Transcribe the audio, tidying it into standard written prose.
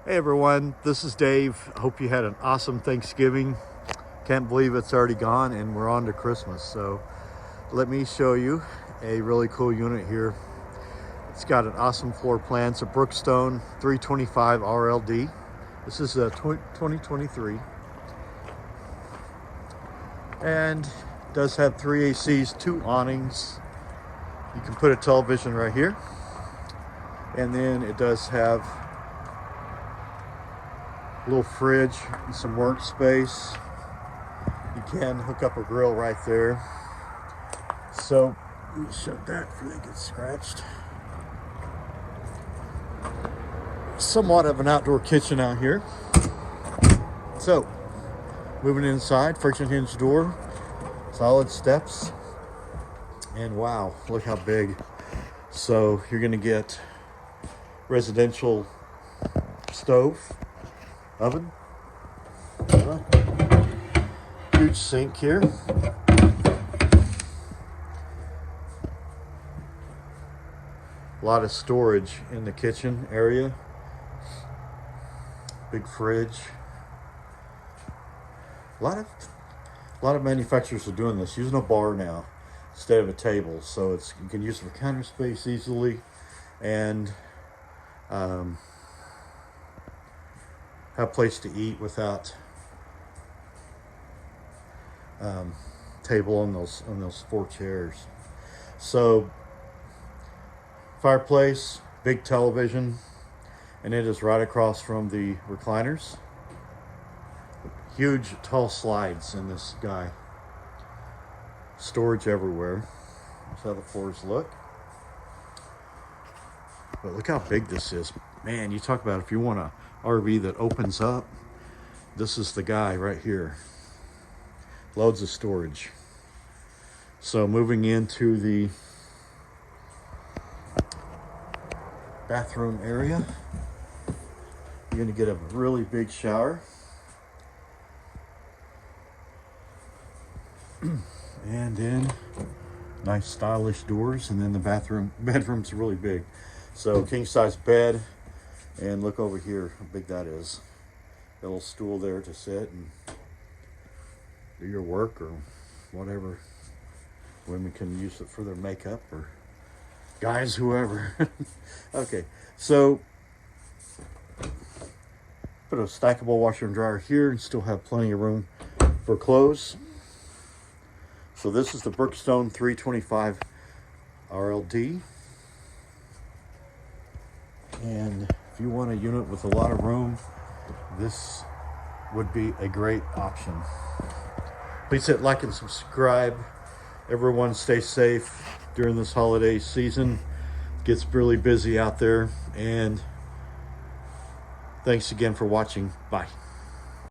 Hey everyone, this is Dave. I hope you had an awesome Thanksgiving. Can't believe it's already gone and we're on to Christmas. So let me show you a really cool unit here. It's got an awesome floor plan. It's a Brookstone 325 RLD. This is a 2023 and does have 3 ACs, 2 awnings. You can put a television right here, and then it does have a little fridge and some workspace. You can hook up a grill right there. So let me shut that before they get scratched. Somewhat of an outdoor kitchen out here. So moving inside, friction hinge door, solid steps, and wow, look how big. So you're gonna get residential stove, oven, huge sink here, a lot of storage in the kitchen area, big fridge. A lot of manufacturers are doing this, using a bar now instead of a table, so you can use it for counter space easily, and have a place to eat without table on those 4 chairs. So fireplace, big television, and it is right across from the recliners. Huge tall slides in this guy. Storage everywhere. That's how the floors look. But look how big this is. Man, you talk about if you want a RV that opens up, this is the guy right here. Loads of storage. So moving into the bathroom area, you're gonna get a really big shower. And then nice stylish doors, and then the bedroom's really big. So king size bed, and look over here how big that is. Got a little stool there to sit and do your work or whatever. Women can use it for their makeup, or guys, whoever. Okay, so put a stackable washer and dryer here and still have plenty of room for clothes. So this is the Brookstone 325 RLD. And if you want a unit with a lot of room, this would be a great option. Please hit like and subscribe. Everyone stay safe during this holiday season. It gets really busy out there. And thanks again for watching. Bye.